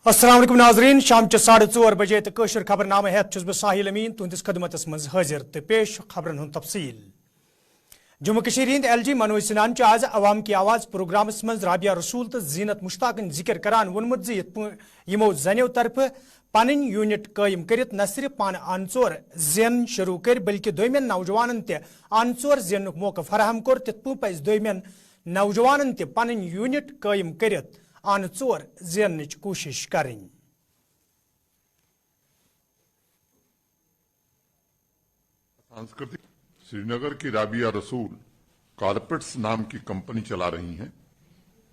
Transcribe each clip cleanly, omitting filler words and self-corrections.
अस्सलाम वालेकुम नाजरीन शाम 4:30 बजे तो कशर खबरनामा हेत बह साहिल अमीन तुंदिस खदमतस मज हाजिर तो पेश खबरन हुंद तफसील। जम्मू कश्मीर हिंद LG मनोज सिन्हान आज अवाम की आवाज प्रोग्रामस मज राबिया रसूल तो जीनत मुश्ताकन जिक्र करान वोनमुत यमो जनियों तरफ पन यूनिट कायम करित न सिर्फ पान आनचोर जेन शुरू कर बल्कि दोमेन नौजवानन ते आनचोर जेनुक मौका फराहम कोर तित पज दोमेन नौजवानन ते पन यूनिट कायम करित आनचोर जेनच कोशिश करें। सांस्कृतिक श्रीनगर की राबिया रसूल कारपेट्स नाम की कंपनी चला रही हैं।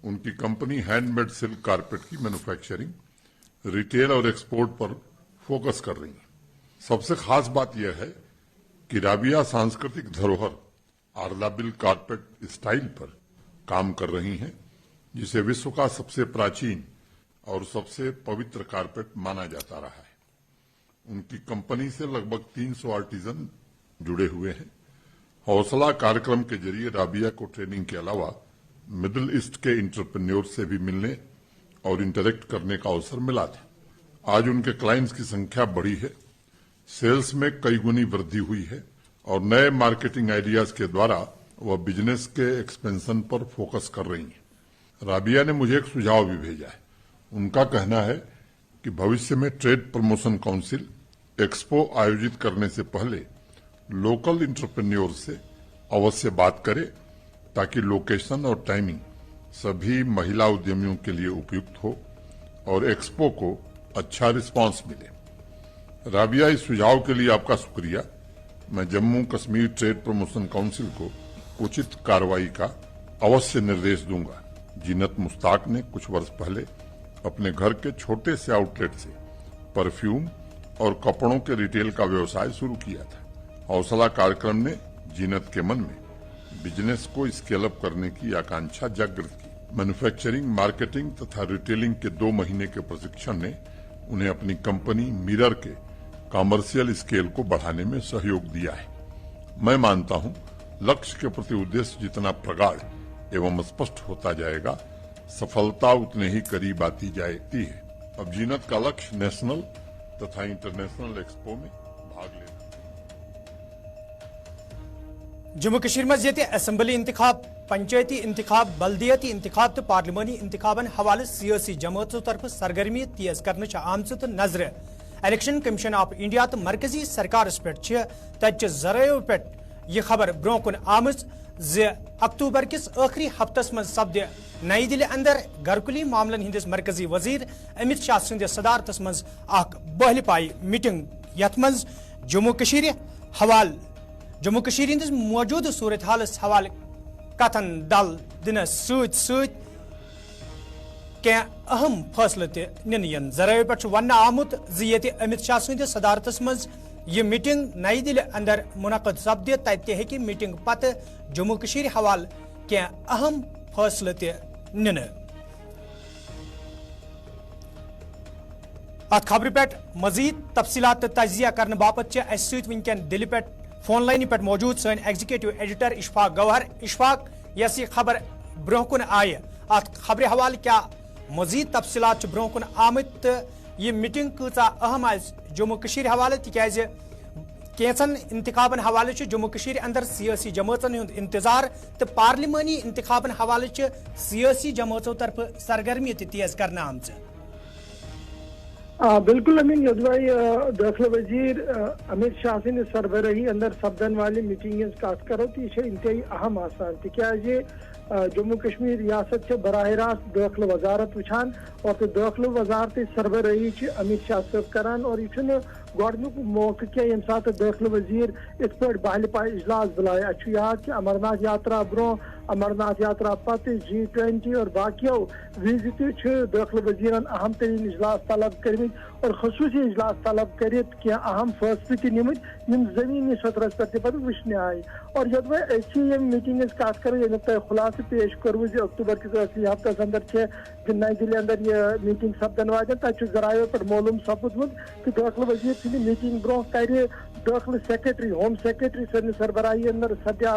उनकी कंपनी हैंडमेड सिल्क कारपेट की मैन्युफैक्चरिंग, रिटेल और एक्सपोर्ट पर फोकस कर रही है। सबसे खास बात यह है कि राबिया सांस्कृतिक धरोहर आर्लाबिल कारपेट स्टाइल पर काम कर रही हैं, जिसे विश्व का सबसे प्राचीन और सबसे पवित्र कारपेट माना जाता रहा है। उनकी कंपनी से लगभग 300 आर्टिजन जुड़े हुए हैं। हौसला कार्यक्रम के जरिए राबिया को ट्रेनिंग के अलावा मिडिल ईस्ट के इंटरप्रेन्योर से भी मिलने और इंटरेक्ट करने का अवसर मिला था। आज उनके क्लाइंट्स की संख्या बढ़ी है, सेल्स में कई गुनी वृद्धि हुई है और नए मार्केटिंग आइडियाज के द्वारा वह बिजनेस के एक्सपेंशन पर फोकस कर रही हैं। राबिया ने मुझे एक सुझाव भी भेजा है। उनका कहना है कि भविष्य में ट्रेड प्रमोशन काउंसिल एक्सपो आयोजित करने से पहले लोकल इंटरप्रेन्योर से अवश्य बात करे, ताकि लोकेशन और टाइमिंग सभी महिला उद्यमियों के लिए उपयुक्त हो और एक्सपो को अच्छा रिस्पांस मिले। राबिया, इस सुझाव के लिए आपका शुक्रिया। मैं Jammu Kashmir trade promotion council को उचित कार्रवाई का अवश्य निर्देश दूंगा। जीनत मुश्ताक ने कुछ वर्ष पहले अपने घर के छोटे से आउटलेट से परफ्यूम और कपड़ों के रिटेल का व्यवसाय शुरू किया था। हौसला कार्यक्रम ने जीनत के मन में बिजनेस को स्केल अप करने की आकांक्षा जागृत की। मैन्युफैक्चरिंग, मार्केटिंग तथा रिटेलिंग के 2 महीने के प्रशिक्षण ने उन्हें अपनी कंपनी मिरर के कॉमर्शियल स्केल को बढ़ाने में सहयोग दिया है। मैं मानता हूं, लक्ष्य के प्रति उद्देश्य जितना प्रगाढ़ एवं स्पष्ट होता जाएगा, सफलता उतने ही करीब आती जाती है। अब जीनत का लक्ष्य नेशनल तथा इंटरनेशनल एक्सपो में भाग लेना। जम्मू कश्मीर में ये असम्बली इंतखाब, पंचायती इंतखाब, बल्दियती इंतखाब तो पार्लिमानी इंतखाबन हवाले सियासी जमातों तरफ सरगर्मी तेज करने आमच तो नजर इलेक्शन कमीशन ऑफ इंडिया तो मरकजी सरकार पे तत जरायों पे यह खबर ब्रोह कुन आमच अक्टूबर किस आखिरी हफ्तस मज सपद नई दिल्ली अंदर घरकुली मामलन हिंदिस मरकजी वजीर अमित शाह सिंह सदारतस मज बहल पाई मीटिंग यथ मज जम्मू कश्मीर हिंदिस मौजूद सूरत हालस हवाले कथन दल दिन क्या अहम फैसले इन जराये पे वन आमुत अमित शाह सिंह सदारतस मज यह मीटिंग नई दिल्ली अंदर मुनक़द सपद तत मीटिंग पत जम्मू कश्मीर हवाल क्या अहम फैसले निन। अत खबर पे मजीद तफसीलात तजिया करने बापत वनकन दिल्ली पे फोन लाइन पे मौजूद सन executive editor Ishfaq Gauhar. Ishfaq, yes यह खबर ब्रोह कुन आय, अत खबर हवाल क्या मजीद तफसीलात ब्रोह कुन आमत यह मीटिंग कचा अहम आज जम्मू कश्मीर हवाले तिकाज कैंसन इंतखाबन हवाले जम्मू कश्मीर अंदर सियासी जमातन हुंद इंतजार तो पार्लिमानी इंतखाबन हवाले सियासी जमातों तरफ सरगर्मी तेज करना आमच। बिल्कुल अमीन यदवाई दाखिला वजीर अमित शाह सिंह सरबराही अंदर सपदन वाली मीटिंग कत करो तो यह इंतहाई अहम आसान तिकाज जम्मू कश्मीर रियासत बराह रास्त दाखिला वजारत वुचान और तो दाखिला वजारत सरबराही अमित शाह सब करान और यह गोडनुक मौका क्या ये सात दाखिला वजीर इत पे बहल पाई इजलास बुलाए अच्छु याद कि अमरनाथ यात्रा ब्रोह, अमरनाथ यात्रा पत G20 और बाकियों विज दाखिला वजीरन अहम तरीन इजलास तलब कर और खसूसी इजलास तलब कर अहम फैसले तम जमीनी सतरस पे वुचन आय और जब ये मीटिंग कत कर ये खुलास पेश कर्व अक्टूबर किस आखिरी हफ्तस अंदर नई दिल्ली अंदर यह मीटिंग सपदन वाजन तक जरायों पर मालूम सपुदमुत कि दाखिला वजीर मीटिंग ब्रोह कर दाखिल सेक्रेटरी होम सेक्रेटरी सर सरबराही अंदर सद्या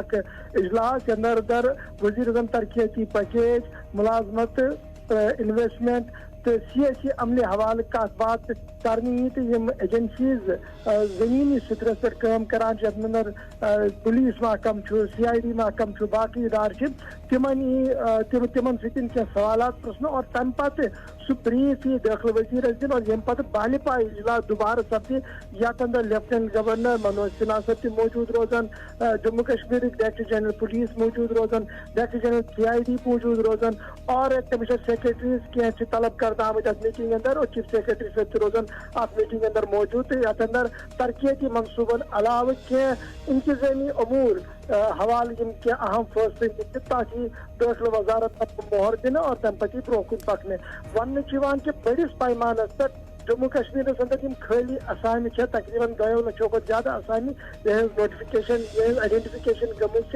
इजलास अंदर वजीर तरक्याती पैकेज मुलाजमत इन्वेस्टमेंट تو سیاسی عملے حوالہ کت بات کرنی تو یم ایجنسیز زمینی سطرس پر کام کران یتھ منٛز پولیس محکمہ CID محکمہ باقی ادارے تمن ستن کی سوالات پرسن اور تمہ پتہ سہ بریف یہ داخلہ وزیر دن اور یم پتہ بالہ پائے اجلاس دوبارہ سپدی یتھ اندر لیفٹنٹ گورنر منوج سنہا صاحب تہ موجود روزان Jammu Kashmir director general police موجود روزان ڈائریکٹر جنرل CID موجود روزان اور کمشنر سیکرٹریز کی طلب کردہ آمت ات میٹنگ اندر اور چیف سیکرٹری صاحب روزان ات میٹنگ اندر موجود یتھ اندر ترقیتی منصوبن علاوہ کی انتظامی امور حوالہ یم کی اہم فیصلے نکل تاکہ داخلہ وزارت مہر دن اور تم پتہ برو کن پکنے ون کہ بڑس پیمانس پہ جموں کشمیر اندر یم خالی اسامی تقریباً 2 لچھو کھت زیادہ اسامی نوٹیفکیشن آئیڈینٹیفکیشن گمت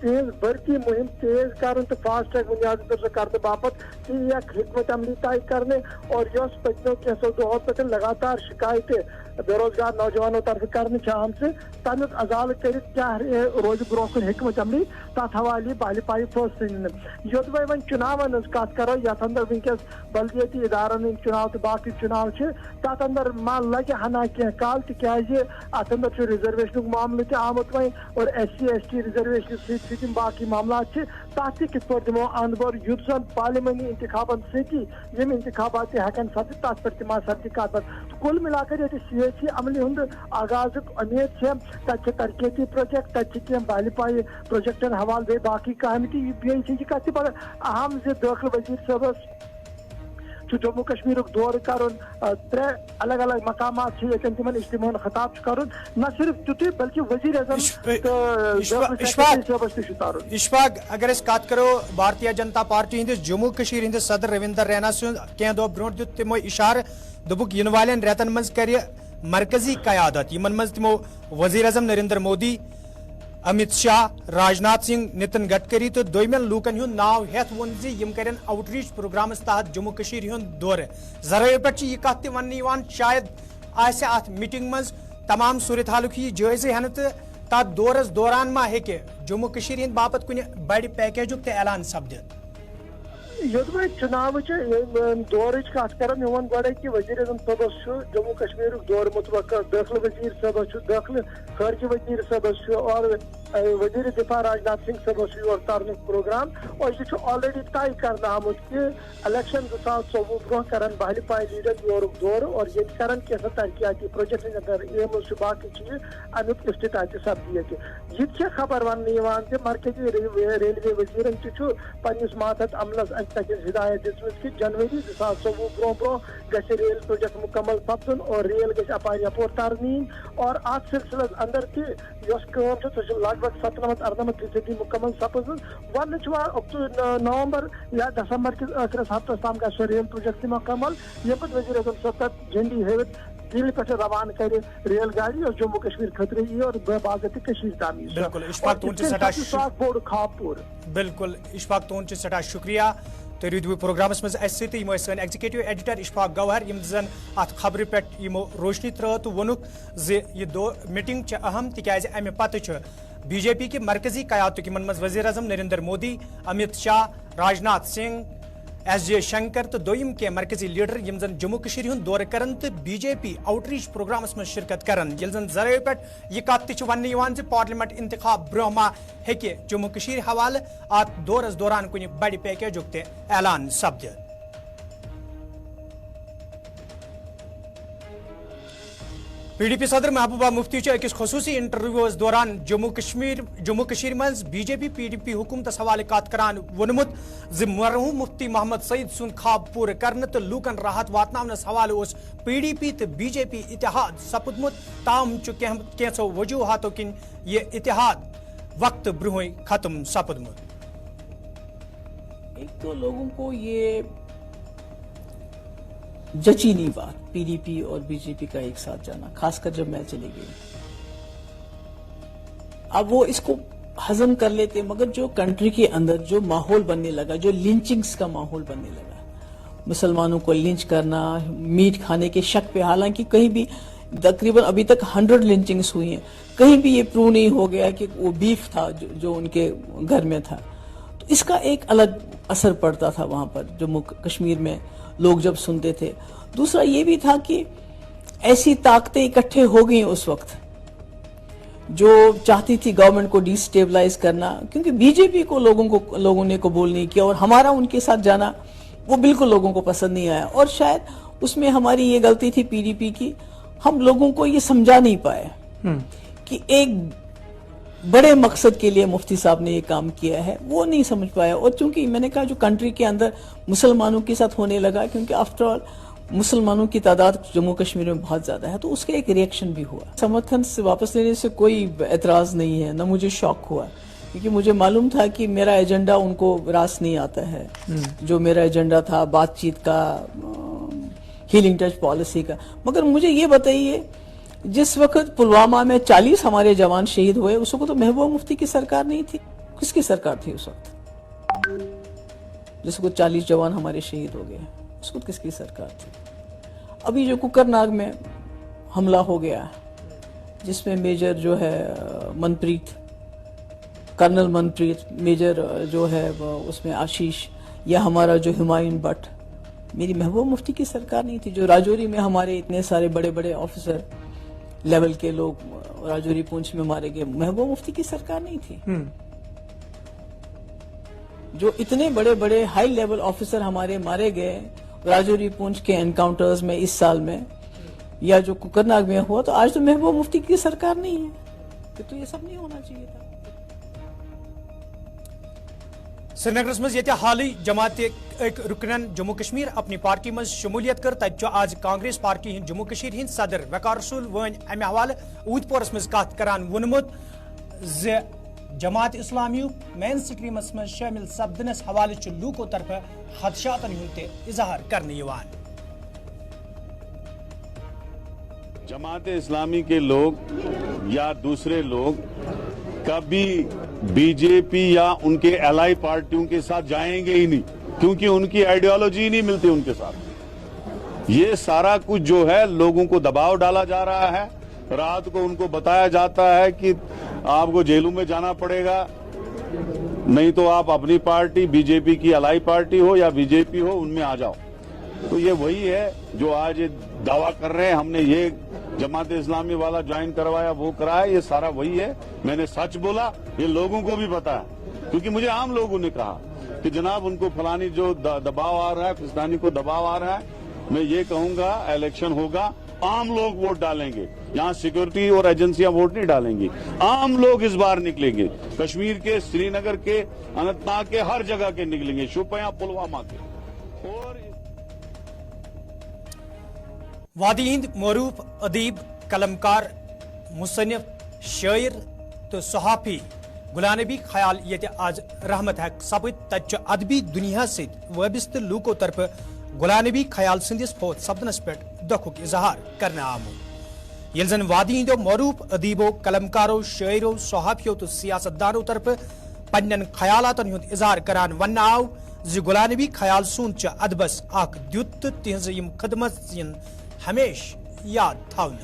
تہذ بھرتی مہم تیز کرن تو فاسٹ ٹریک بنیاد پر کرنے باپت ایک حکمت عملی طے کرنے اور یس پچھلو کینسو دہو پہ لگاتار شکایت بے روزگار نوجوانوں طرف کرنے آمت تمیک ازالہ کرت کیا روز برو کن حکمت عملی تر حوالہ بالہ پائے فیصلے نن یوت ون چناون کت کرو یتھ اندر ونکس بلدیاتی ادارن ہند چناؤ تو باقی چناؤ تر اندر ما لگہ ہنا کی کال تاز ات اندر ریزرویشن معاملہ تہ آمت وی اور SC ST ریزرویشن ست باقی معاملات تک تہ کت پہ دمو اند بور یت زن پارلیمانی انتخابن ستی یم انتخابات ہیکن سپدت تر پہ تم سپدی کت کل ملا کر یہ سیاسی عملے ہند آغاز امید تک ترقیتی پروجیکٹ تک کی بالہ پائے پروجیکٹن حوالہ بے باقی کامہ تہ کت بڑا اہم داخلہ وزیر صاحبس جموں کشمیر دور کرن 3 الگ الگ مقامات یتن تمن اجتماع خطاب کرن نہ صرف تیت بلکہ وزیر اعظم اشفاق اگر اس کت کرو بھارتیہ جنتا پارٹی ہندس جموں کشیر ہندس صدر رویندر رینا سن کی دہ برو دت تمو اشارہ دبک ین والن ریتن مز کر مرکزی قیادت یمن مز تمو وزیر اعظم نریندر مودی امت شاہ راجناتھ سنگھ نتن گڈکری تو دویمن لوکن ہند ناو ہیت ون یم کرن آؤٹ ریچ پروگرامس تحت جموں کشیر ہند دور ذرائع پہ یہ کت تہ ون شاید آسہ ات میٹنگ مز تمام صورتحالک یہ جائزہ ہن تو تر دورس دوران ما ہیکہ جموں کشیر ہند باپت کن بڑ پیکیجک تہ اعلان سپدت یوت چناو دور کت کر ون گوڑے کہ وزیر اعظم صاحبس جموں کشمیر دور متوقع داخلہ وزیر صاحبس داخلہ خارجہ وزیر صاحبس اور وزیر دفاع راجناتھ سنگھ صاحبس یور ترن پروگرام اور یہ آلریڈی طے کرنا آمت کہ الیکشن 2024 برو کرن بالہ پائے لیڈر یور دور اور یہ کرن کیسا ترقیاتی پروجیکٹ اندر ایمز باقی چیز امیک افتتاح سپدی یہ خبر ون مرکزی ریلوے وزیرن تہ پنس ماتحت عملس ہدایت دس کہ جنوری 2024 برو گھس ریل پروجیکٹ مکمل سپدن اور ریل گھس اپار یپور ترنین اور ات سلسلس اندر تہ سہ لگ بھگ 97-98% مکمل سپز ون نومبر یا دسمبر کس ٲخرس ہفتس تام گھس ریل پروجیکٹ مکمل یم پتہ وزیر اعظم صاحب تک جھنڈی ہیوت دل پہ روانہ کر ریل گاڑی اور جموں کشمیر خطرے یہ اور باضابطہ تعمیر بالکل اشفاق تہد بوڑ خواب پور بالکل اشفاق تہد سٹھا شکریہ تو روٗدوٕ پروگرامس مز اس سۭتۍ یِم ٲسۍ سٲنۍ ایگزیکٹو ایڈیٹر اشفاق گوہر یم زن ات خبرِ پٮ۪ٹھ یِمو روشنی ترٲو تہٕ ووٚنُکھ زِ یہِ میٹنگ چھِ اہم تِکیازِ امہِ پتہٕ چھُ BJP کہِ مرکزی قیادتُک یِمن منٛز وزیر اعظم نریندر مودی امت شاہ راجناتھ سنگھ SJ شنکر تو دویم کے مرکزی لیڈر یم زن جموں کشیر ہند دور کرن تو BJP آؤٹ ریچ پروگرامس من شرکت کرن یل زن ذرائع پہ یہ کت تہ ون پارلیمنٹ انتخاب برہ ما ہیکہ جموں کشیر حوالہ ات دورس دوران کن بڑ پیکیجک تہ اعلان سپدت PDP صدر محبوبہ مفتی اکس خصوصی انٹرویوس دوران جموں کشیر مز BJP PDP حکومتس حوالہ کت کران وونمت زِ مرحوم مفتی محمد سعید سن خواب پور کرنے تو لوکن راحت واتناونس حوالہ اس PDP تو BJP اتحاد سپدمت تاہم کینچو وجوہاتو کن یہ اتحاد وقت برہ ختم سپدمت. ایک تو لوگوں کو یہ جچی نہیں بات PDP اور BJP کا ایک ساتھ جانا، خاص کر جب میں چلی گئی. اب وہ اس کو ہضم کر لیتے، مگر جو کنٹری کے اندر جو ماحول بننے لگا، جو لنچنگز کا ماحول بننے لگا، مسلمانوں کو لنچ کرنا میٹ کھانے کے شک پہ، حالانکہ کہیں بھی تقریباً ابھی تک 100 لنچنگز ہوئی ہیں، کہیں بھی یہ پروو نہیں ہو گیا کہ وہ بیف تھا جو ان کے گھر میں تھا. تو اس کا ایک الگ اثر پڑتا تھا وہاں پر جموں کشمیر میں لوگ جب سنتے تھے. دوسرا یہ بھی تھا کہ ایسی طاقتیں اکٹھے ہو گئیں اس وقت جو چاہتی تھی گورنمنٹ کو ڈی سٹیبلائز کرنا, کیونکہ بی جے پی کو لوگوں نے قبول نہیں کیا, اور ہمارا ان کے ساتھ جانا وہ بالکل لوگوں کو پسند نہیں آیا. اور شاید اس میں ہماری یہ غلطی تھی پی ڈی پی کی, ہم لوگوں کو یہ سمجھا نہیں پائے کہ ایک بڑے مقصد کے لیے مفتی صاحب نے یہ کام کیا ہے, وہ نہیں سمجھ پایا. اور چونکہ میں نے کہا جو کنٹری کے اندر مسلمانوں کے ساتھ ہونے لگا, کیونکہ آفٹر آل مسلمانوں کی تعداد جموں کشمیر میں بہت زیادہ ہے, تو اس کا ایک ریئیکشن بھی ہوا. سمرتھن سے واپس لینے سے کوئی اعتراض نہیں ہے, نہ مجھے شوق ہوا, کیونکہ مجھے معلوم تھا کہ میرا ایجنڈا ان کو راس نہیں آتا ہے. جو میرا ایجنڈا تھا بات چیت کا, ہیلنگ ٹچ پالیسی کا. مگر مجھے یہ بتائیے, جس وقت پلوامہ میں 40 ہمارے جوان شہید ہوئے, اس وقت تو محبوبہ مفتی کی سرکار نہیں تھی. کس کی سرکار تھی اس وقت؟ جس وقت 40 جوان ہمارے شہید ہو گئے, اس وقت کس کی سرکار تھی؟ ابھی جو کوکرناگ میں حملہ ہو گیا, جس میں میجر جو ہے منپریت, کرنل منپریت, میجر جو ہے اس میں آشیش, یا ہمارا جو ہمایون بٹ, میری محبوبہ مفتی کی سرکار نہیں تھی. جو راجوری میں ہمارے اتنے سارے بڑے بڑے آفیسر لیول کے لوگ راجوری پونچھ میں مارے گئے, محبوبہ مفتی کی سرکار نہیں تھی. جو اتنے بڑے بڑے ہائی لیول آفیسر ہمارے مارے گئے راجوری پونچھ کے انکاؤنٹرز میں اس سال میں, یا جو کوکرناگ میں ہوا, تو آج تو محبوبہ مفتی کی سرکار نہیں ہے. تو یہ سب نہیں ہونا چاہیے تھا. سرینگرس مز یہ حالی جماعت رکنن جموں کشمیر اپنی پارٹی مز شمولیت کر, تت آج کانگریس پارٹی ہند جموں کشمیر ہند صدر وقار رسول ون امہ حوالہ اوت پورس مز کت کران وونمت ز جماعت اسلامی مین سٹریمس مز شامل سپدنس حوالہ لوکو طرف خدشاتن ہند اظہار کرنے یوان. جماعت اسلامی کے لوگ یا دوسرے لوگ کبھی بی جے پی یا ان کے الائی پارٹیوں کے ساتھ جائیں گے ہی نہیں, کیونکہ ان کی آئیڈیالوجی نہیں ملتی ان کے ساتھ. یہ سارا کچھ جو ہے لوگوں کو دباؤ ڈالا جا رہا ہے. رات کو ان کو بتایا جاتا ہے کہ آپ کو جیلوں میں جانا پڑے گا, نہیں تو آپ اپنی پارٹی بی جے پی کی الائی پارٹی ہو یا بی جے پی ہو ان میں آ جاؤ. تو یہ وہی ہے جو آج دعویٰ کر رہے ہیں ہم نے یہ جماعت اسلامی والا جوائن کروایا وہ کرایا, یہ سارا وہی ہے. میں نے سچ بولا, یہ لوگوں کو بھی پتا ہے, کیونکہ مجھے عام لوگوں نے کہا کہ جناب ان کو فلانی جو دباؤ آ رہا ہے, فلانی کو دباؤ آ رہا ہے. میں یہ کہوں گا الیکشن ہوگا, عام لوگ ووٹ ڈالیں گے, یہاں سیکورٹی اور ایجنسیاں ووٹ نہیں ڈالیں گی. عام لوگ اس بار نکلیں گے, کشمیر کے, سری نگر کے, اننت ناگ کے, ہر جگہ کے نکلیں گے, شوپیاں پلوامہ کے. اور وادی ہند معروف ادیب, قلمکار, مصنف, شاعر تو صحافی غلام نبی خیال یہ آج رحمت حق سپد, تت ادبی دنیا ست وابستہ لوکو طرف غلام نبی خیال سندس فوت سپدنس پہ دکھک اظہار کرنے آمت. یل زن وادی ہندو معروف ادیبو, قلمکارو, شاعرو, صحافیو تو سیاست دانو طرف پنن خیالاتن ہند اظہار کران ون آو ز غلام نبی خیال سون چ ادبس اخ دیت, تہذ یم خدمت ہمیش یاد تھاؤن.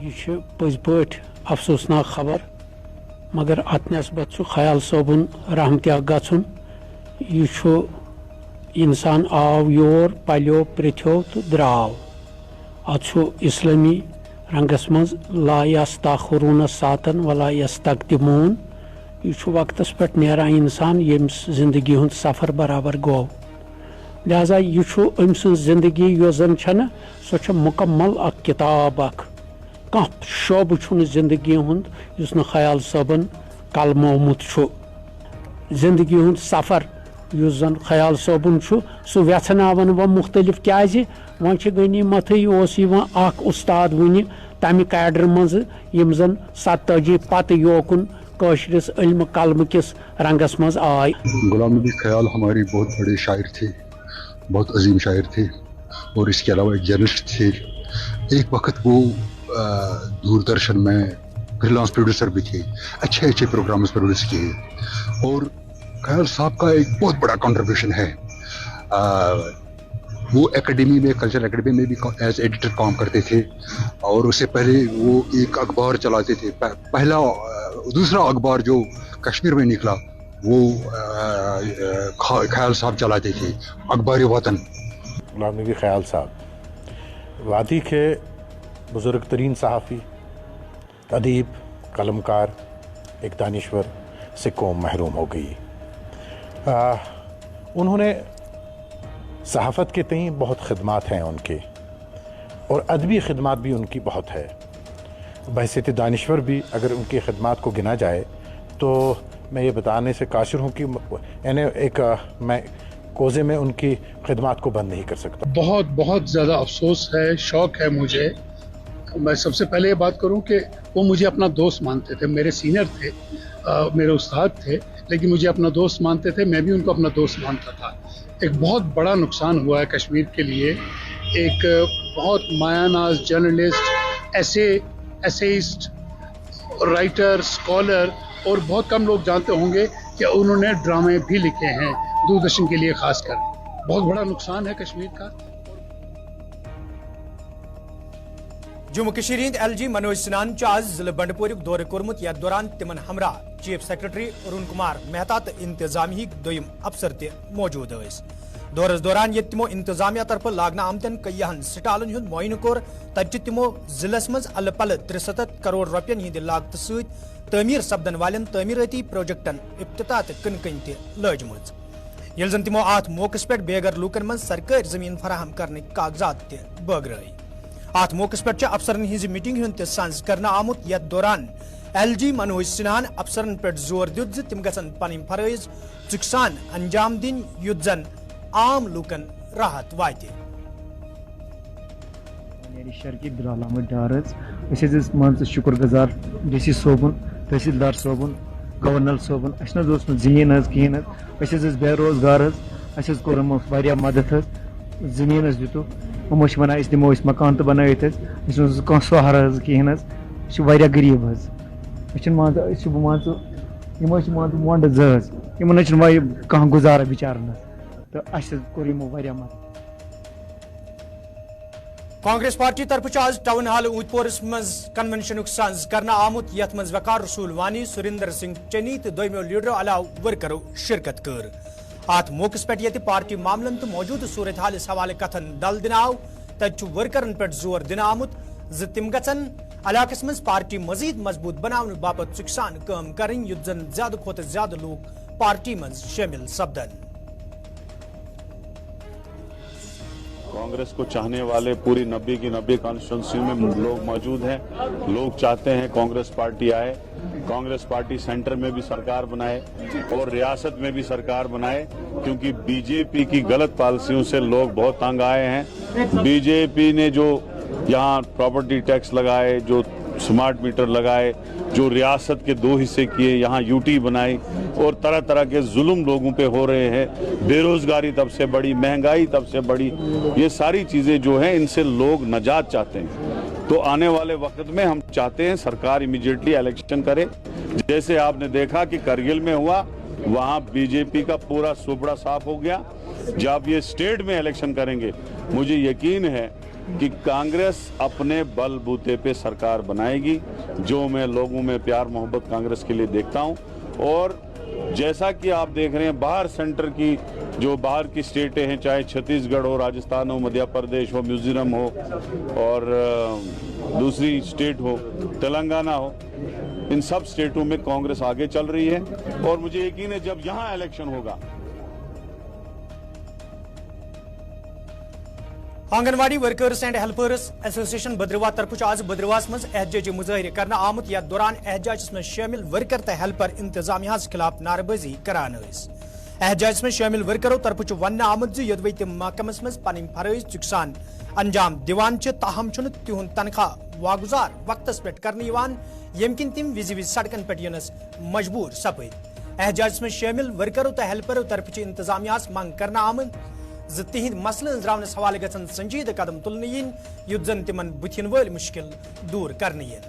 یہ پز پٲٹھۍ افسوسناک خبر, مگر ات نسبت چھُ خیال صٲبُن رحمتہ گژھُن. یہ چھُ انسان آو یور, پلیو, پرٛژھیو تہٕ درٛاو. ات چھُ اسلٲمی رنگس منٛز لا یستاخرون ساتن ولا یستقدمون. یہ چھُ وقتس پٮ۪ٹھ نیران انسان ییٚمِس زندگی ہُنٛد سفر برابر گوٚو. لہذا یہ أمۍ سٕنٛز زندگی یۄس زن چھنہٕ سۄ چھےٚ مکمل اکھ کتاب اکھ. کانٛہہ شعبہٕ چھُنہٕ زندگی ہُنٛد یُس نہٕ خیال صٲبن قلمومُت چھُ. زندگی ہُنٛد سفر یُس زن خیال صٲبُن چھُ سُہ ویژھناون وۄنۍ مختلف, کیازِ وۄنۍ چھِ غنیٖمتھٕے اوس یِوان اکھ اُستاد وُنہِ تمہِ کیڈر منٛزٕ یِم زن 47 پتہٕ یوکُن کٲشرِس علمِ قلمہٕ کِس رنگس منٛز آے. غلام نبی خیال ہمارے بہت بڑے شاعر تھے, بہت عظیم شاعر تھے, اور اس کے علاوہ ایک جرنلسٹ تھے. ایک وقت وہ دوردرشن میں فریلانس پروڈیوسر بھی تھے, اچھے اچھے پروگرامز پروڈیوس کیے. اور خیال صاحب کا ایک بہت بڑا کنٹریبیوشن ہے, وہ اکیڈمی میں, کلچر اکیڈمی میں بھی ایز ایڈیٹر کام کرتے تھے. اور اس سے پہلے وہ ایک اخبار چلاتے تھے, پہلا दूसरा अखबार जो कश्मीर में निकला वो ख्याल साहब चलाते थे, अखबार वतन। गुलाम नबी ख्याल साहब वादी के बुज़ुर्ग तरीन सहाफ़ी, अदीब, कलमकार, एक दानिश्वर से कौम महरूम हो गई। उन्होंने सहाफ़त के तई बहुत खिदमात हैं उनके, और अदबी खिदमात भी उनकी बहुत है। बहैसियत दानिश्वर भी अगर उनकी खिदमात को गिना जाए तो मैं ये बताने से काशिर हूँ कि यानी मैं कोज़े में उनकी खिदमात को बंद नहीं कर सकता। बहुत बहुत ज़्यादा अफसोस है, शौक़ है मुझे। मैं सबसे पहले ये बात करूं कि वो मुझे अपना दोस्त मानते थे, मेरे सीनियर थे, मेरे उस्ताद थे, लेकिन मुझे अपना दोस्त मानते थे, मैं भी उनको अपना दोस्त मानता था। एक बहुत बड़ा नुकसान हुआ है कश्मीर के लिए। एक बहुत मायानाज जर्नलिस्ट, एसेइस्ट, राइटर, स्कॉलर, और बहुत कम लोग जानते होंगे कि उन्होंने ड्रामे भी लिखे हैं दूरदर्शन के लिए खासकर। बहुत बड़ा नुकसान है कश्मीर का। जम्मू कश्मीर हिंद LG मनोज सिन्हान आज जिले बंडपोरुक दौरे कोर्मुत, यथ दौरान तिमन हमरा चीफ सेक्रेटरी अरुण कुमार मेहता तो इंतजामी दोयम अफसर ते मौजूद स। दौरस दौरान ये तिमो इंतजामिया तरफ लागना आमतन कईहन स्टालन हुंद मुआयन कोर, तब तिमो जिलस मज अल पल 63 करोड़ रुपयन हिंद लागत सत तमीर सपदन वालन तमीरती प्रोजेक्टन इफ्तिताह तो कन कन लजमज। ये जन तिमो अत मौके पे बेगर लूकन मज सरकारी जमीन फराहम करने कागजात ते बगराई। अत मौके पे अफसरन हिंज मीटिंग हुंद संज करना आमुत, यथ दौरान LG मनोज सिन्हान अफसरन पे जोर दित तिम गसन पन फरज चुकसान अंजाम दिन युद्ध जन आम लूकन राहत वाते। शर्की बिलाल अहमद डार मान शुक्र गुजार DC सोबन, तहसीलदार सोबन, गवर्नर सोबन। अस जमीन कहें, बेरोजगार, कोर मदद, जमीन दितुक। हम वन दिमो मकान तो बनात, कह सहारा कहें, गरीब वंड जज इन कह गुजारा बिचारन, तो कोर मदद। कांग्रेस पार्टी तरफ आज टाउन हाल ऊधपोरस मज कन्वेंशन संज करना आमुत, यथ मज वकार रसूल वानी, सुरिंदर सिंह चनी तो दोमो लीडरों अलाव वर्करों शिरकत कर। अत मौके पे ये पार्टी मामलन तो मौजूद सूरत हाल हवाले कथन दल दिन आव, तब वर्करन पे जोर दिन आमुत तिम गन इलाकस मज पार्टी मजीद मजबूत बनाने बापत चुकसान काम करें, युद्ध जन ज्यादा खोत ज्यादा लोग पार्टी मज शामिल सपदन। कांग्रेस को चाहने वाले पूरी 90 की 90 कॉन्स्टिट्यूंसी में लोग मौजूद हैं। लोग चाहते हैं कांग्रेस पार्टी आए, कांग्रेस पार्टी सेंटर में भी सरकार बनाए और रियासत में भी सरकार बनाए, क्योंकि बीजेपी की गलत पॉलिसियों से लोग बहुत तंग आए हैं। बीजेपी ने जो यहाँ प्रॉपर्टी टैक्स लगाए, जो स्मार्ट मीटर लगाए, जो रियासत के 2 हिस्से किए, यहाँ यूटी बनाई, और तरह तरह के जुल्म लोगों पे हो रहे हैं। बेरोजगारी तब से बढ़ी, महंगाई तब से बढ़ी, ये सारी चीजें जो हैं इनसे लोग नजात चाहते हैं। तो आने वाले वक्त में हम चाहते हैं सरकार इमीडिएटली इलेक्शन करे। जैसे आपने देखा कि करगिल में हुआ, वहाँ बीजेपी का पूरा सुपड़ा साफ हो गया। जब ये स्टेट में इलेक्शन करेंगे, मुझे यकीन है कि कांग्रेस अपने बलबूते पे सरकार बनाएगी, जो मैं लोगों में प्यार मोहब्बत कांग्रेस के लिए देखता हूं। और जैसा कि आप देख रहे हैं, बाहर सेंटर की जो बाहर की स्टेटें हैं, चाहे छत्तीसगढ़ हो, राजस्थान हो, मध्य प्रदेश हो, मिजोरम हो, और दूसरी स्टेट हो, तेलंगाना हो, इन सब स्टेटों में कांग्रेस आगे चल रही है। और मुझे यकीन है जब यहाँ इलेक्शन होगा, anganwadi workers and helpers association Bhaderwah तरफ आज बद्रवास मज एहतजाजी मुजाहिर करना आमुत, यथ दौरान एहतजाज में शामिल वर्कर तो हेल्पर इंतजामिया खिलाफ नारेबाजी करान। एहतजाज में शामिल वर्करों तरफ वन आमुत योदवे तम महकमस मज पन फरज चुकसान अंजाम दिवान, ताहम तिहुंद तनख्वाह वागुजार वक्तस पे करने यम किन तिम विज विज सड़कन पे यनस मजबूर सपद। एहतजाज में शामिल वर्करों तो हेल्परों तरफ इंतजामिया मंग करना आमद तिहद मसल अंजरावनस हवाले गसन संजीद कदम तुलने yin, युद्ध जन तिमन बुथिन वल मुश्किल दूर करने yin।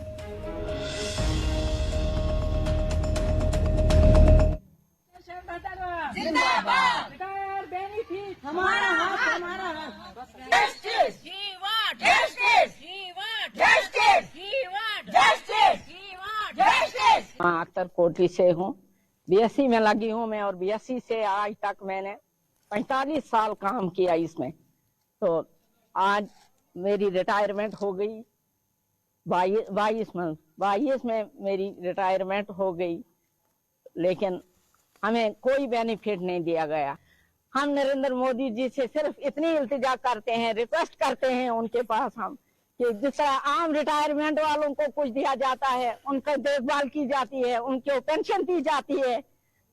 हमारा हक, हमारा हक। Justice. He want justice. He want justice. He want justice. He want justice. हाँ, अख्तर कोटी से हूँ, बीएससी में लगी हूँ मैं, और बीएससी से आज तक मैंने 45 साल काम किया इसमें। तो आज मेरी रिटायरमेंट हो गई 22 में मेरी रिटायरमेंट हो गई, लेकिन हमें कोई बेनिफिट नहीं दिया गया। हम नरेंद्र मोदी जी से सिर्फ इतनी इल्तिजा करते हैं, रिक्वेस्ट करते हैं उनके पास हम, कि जिस तरह आम रिटायरमेंट वालों को कुछ दिया जाता है, उनका देखभाल की जाती है, उनको पेंशन दी जाती है,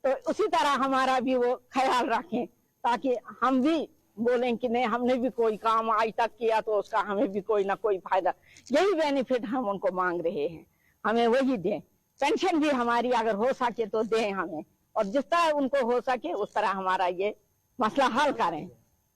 तो उसी तरह हमारा भी वो ख्याल रखें, ताकि हम भी बोलें कि नहीं, हमने भी कोई काम आज तक किया तो उसका हमें भी कोई ना कोई फायदा। यही बेनिफिट हम उनको मांग रहे हैं, हमें वही दें। पेंशन भी हमारी अगर हो सके तो दें हमें, और जिस तरह उनको हो सके उस तरह हमारा ये मसला हल करें,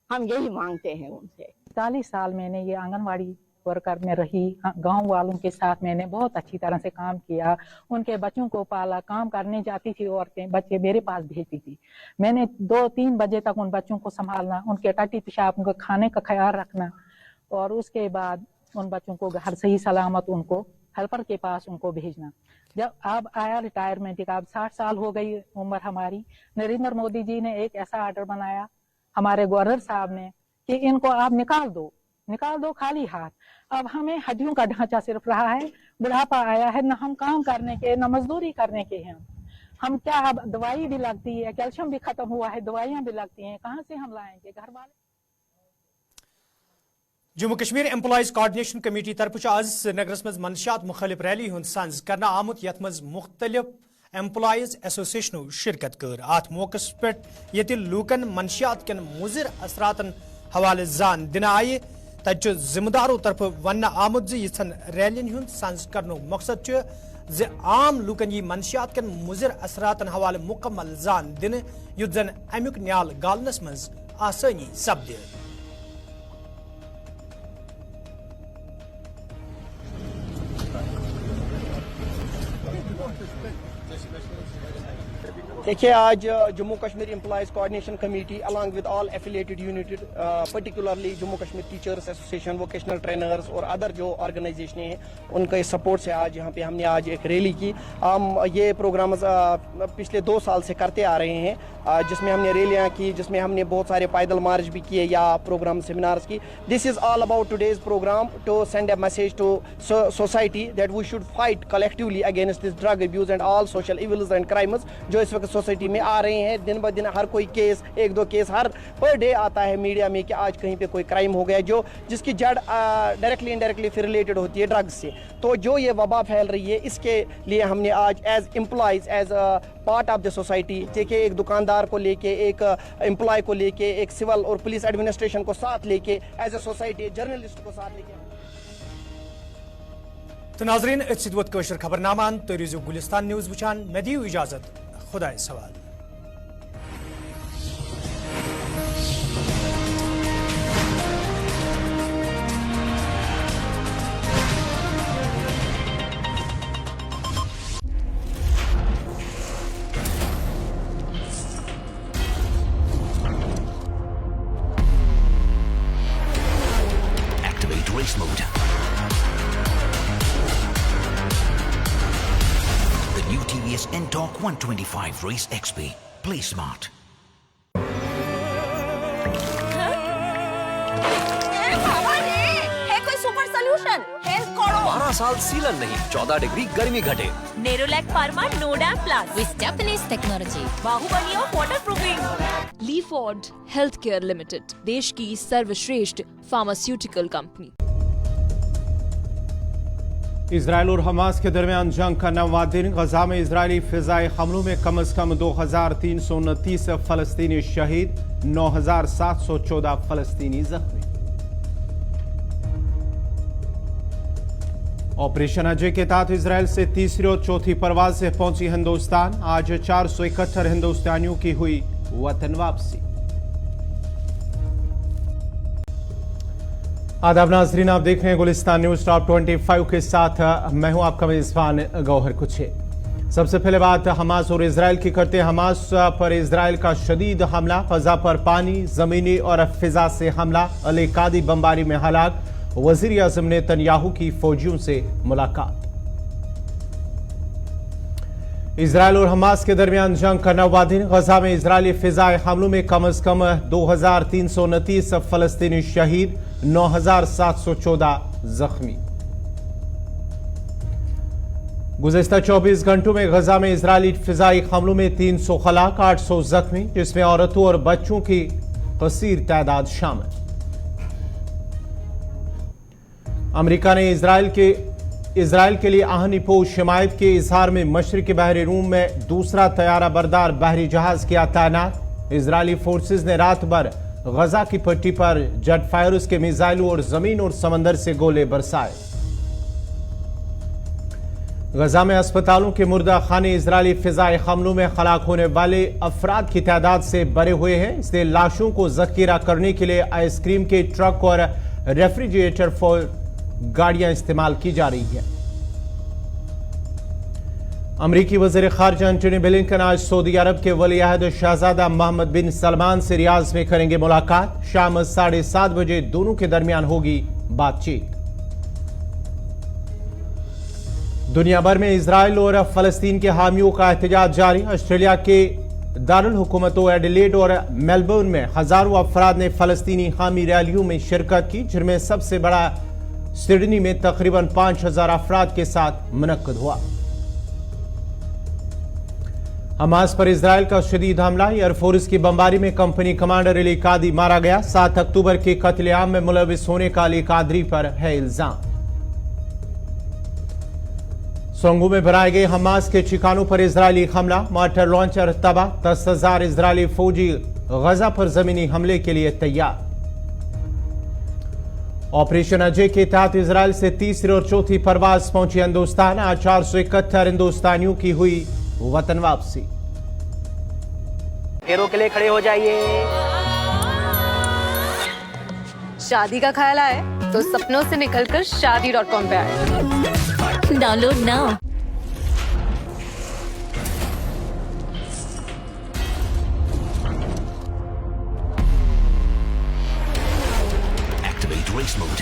हम यही मांगते हैं उनसे। 40 साल मैंने ये आंगनवाड़ी वर्कर में रही, गांव वालों के साथ मैंने बहुत अच्छी तरह से काम किया, उनके बच्चों को पाला, काम करने जाती थी औरतें, बच्चे मेरे पास भेजती थी, मैंने 2-3 बजे तक उन बच्चों को संभालना, उनके टट्टी पेशाब, उनके खाने का ख्याल रखना, और उसके बाद उन बच्चों को घर सही सलामत उनको हेल्पर के पास उनको भेजना। जब अब आया रिटायरमेंट, अब 60 साल हो गई उम्र हमारी, नरेंद्र मोदी जी ने एक ऐसा आर्डर बनाया हमारे गवर्नर साहब ने कि इनको आप निकाल दो खाली हाथ। अब हमें हड्डियों का ढांचा सिर्फ रहा है, बुढ़ापा आया है, न हम काम करने के न मजदूरी करने के हैं। हम क्या, अब दवाई भी लगती है, कैल्शियम भी खत्म हुआ है, दवाइयां भी लगती हैं, कहाँ से हम लाएंगे? घर वाले। Jammu Kashmir employees coordination committee तरफ आज श्रीनगरस मज मंशियात मुखालिफ रैली हुंद संज करना आमुत, यथ मज मुख्तलिफ एम्प्लॉयज एसोसिएशनों शिरकत कर। अत मौकस पे ये लूकन मंशियात कन मुजिर असरातन हवाले जान दिन आये, तत जिम्मेदारों तरफ वन आमुत यन रैलियन हुंद संज करनो मकसद आम लूकन यह मंशियात कन मुजिर असरातन हवाले मुकम्मल जान दिन, युत जन अमुक न्याल गालनस मज आसानी सपदे। देखिए, आज Jammu Kashmir employees coordination committee along with all affiliated united, particularly Jammu Kashmir teachers association, vocational trainers और अदर जो ऑर्गेनाइजेशनें हैं, उनके सपोर्ट से आज यहाँ पे हमने आज एक रैली की। हम ये प्रोग्राम पिछले 2 साल से करते आ रहे हैं, जिसमें हमने रैलियाँ की, जिसमें हमने बहुत सारे पैदल मार्च भी किए या प्रोग्राम सेमिनार्स की। This is all about today's program to send a message to society that we should fight collectively against this drug abuse and all social evils and crimes जो इस वक्त सोसाइटी में आ रहे हैं। दिन ब दिन हर कोई केस, 1-2 केस हर पर डे आता है मीडिया में कि आज कहीं पे कोई क्राइम हो गया, जो जिसकी जड़ डायरेक्टली इनडायरेक्टली फिर रिलेटेड होती है ड्रग्स से। तो जो ये वबा फैल रही है, इसके लिए हमने आज as employees, as part of the society, देखिए एक दुकानदार को लेके, एक एम्प्लॉय को लेके, एक सिविल और पुलिस एडमिनिस्ट्रेशन को साथ लेके, एज ए सोसाइटी जर्नलिस्ट को साथ लेके। तो नाजरीन, इस कशर खबरनामान तो रिजो गुलिस्तान न्यूज़ वुचान, मैं दियो इजाजत, खुदा सवाल। Activate race mode. The new TVS N-Torque 125 Race XP. Play smart. है कोई सुपर सॉल्यूशन? हेल्थ करो। 12 साल सीलन नहीं, 14 डिग्री गर्मी घटे। Nerolac pharma no damp plus with Japanese technology, Baahubali और water proofing. Leeford health care limited, देश की सर्वश्रेष्ठ फार्मास्यूटिकल कंपनी। इजराइल और हमास के दरमियान जंग का 9वां दिन। गजा में इजरायली फिजाई हमलों में कम से कम 2329 फलस्तीनी शहीद, 9714 फलस्तीनी जख्मी। ऑपरेशन अजय के तहत इजराइल से तीसरी और चौथी परवाज से पहुंची हिंदुस्तान। आज 471 हिंदुस्तानियों की हुई वतन वापसी। आदाब नाजरीन, आप देख रहे हैं गुलिस्तान न्यूज टॉप 25 के साथ मैं हूं आपका मेजबान गौहर कुछे। सबसे पहले बात हमास और इजराइल की करते हैं। हमास पर इजराइल का शदीद हमला, गजा पर पानी, जमीनी और फिजा से हमला, अल कादी बमबारी में हलाक, वजीर आजम नेतन्याहू की फौजियों से मुलाकात। इसराइल और हमास के दरमियान जंग का 9वां दिन। गजा में इजरायली फिजाई हमलों में कम अज कम 2329 फलस्तीनी शहीद, 9714 जख्मी। गुज़िश्ता 24 घंटों में गजा में इजरायली फिजाई हमलों में 300 हलाक, 800 जख्मी, जिसमें औरतों और बच्चों की कसीर तादाद शामिल। अमेरिका ने इजराइल के लिए आहनी पोश हिमायत के इजहार में मशरक़ी बहरी रूम में दूसरा तैयारा बरदार बहरी जहाज किया तैनात। इजरायली फोर्सेज ने रात भर गजा की पट्टी पर जेट फायर्स के मिसाइलों और जमीन और समंदर से गोले बरसाए। गजा में अस्पतालों के मुर्दा खाने इजरायली फिजाई हमलों में हलाक होने वाले अफराद की तादाद से बड़े हुए हैं, इसलिए लाशों को जखीरा करने के लिए आइसक्रीम के ट्रक और रेफ्रिजरेटर फॉर गाड़ियां इस्तेमाल की जा रही है। अमरीकी वज़ीर ख़ारिजा एंटनी ब्लिंकन आज सऊदी अरब के वली अहद शहजादा मोहम्मद बिन सलमान से रियाज में करेंगे मुलाकात। शाम 7:30 बजे दोनों के दरमियान होगी बातचीत। दुनिया भर में इजराइल और फलस्तीन के हामियों का एहतजाज जारी। ऑस्ट्रेलिया के दारुल हुकूमतों एडिलेड और मेलबर्न में हजारों अफराद ने फलस्तीनी हामी रैलियों में शिरकत की, जिनमें सबसे बड़ा सिडनी में तकरीबन 5000 अफराद के साथ मुनक्कद हुआ। हमास पर इजराइल का शदीद हमला। एयरफोर्स की बमबारी में कंपनी कमांडर अली कादी मारा गया। 7 अक्टूबर के कत्लेआम में मुलविस होने का अली कादरी पर है इल्जाम। सोंगू में बनाए गए हमास के ठिकानों पर इजरायली हमला, मॉर्टर लॉन्चर तबाह। 10,000 इजरायली फौजी गजा पर जमीनी हमले के लिए तैयार। ऑपरेशन अजय के तहत इजराइल से तीसरी और चौथी परवाज पहुंची हिंदुस्तान। आज 471 हिंदुस्तानियों की हुई वतन वापसी। पैरों के लिए खड़े हो जाइए। शादी का ख्याल आए तो सपनों से निकलकर शादी.com पे आए। Download now. Activate race mode.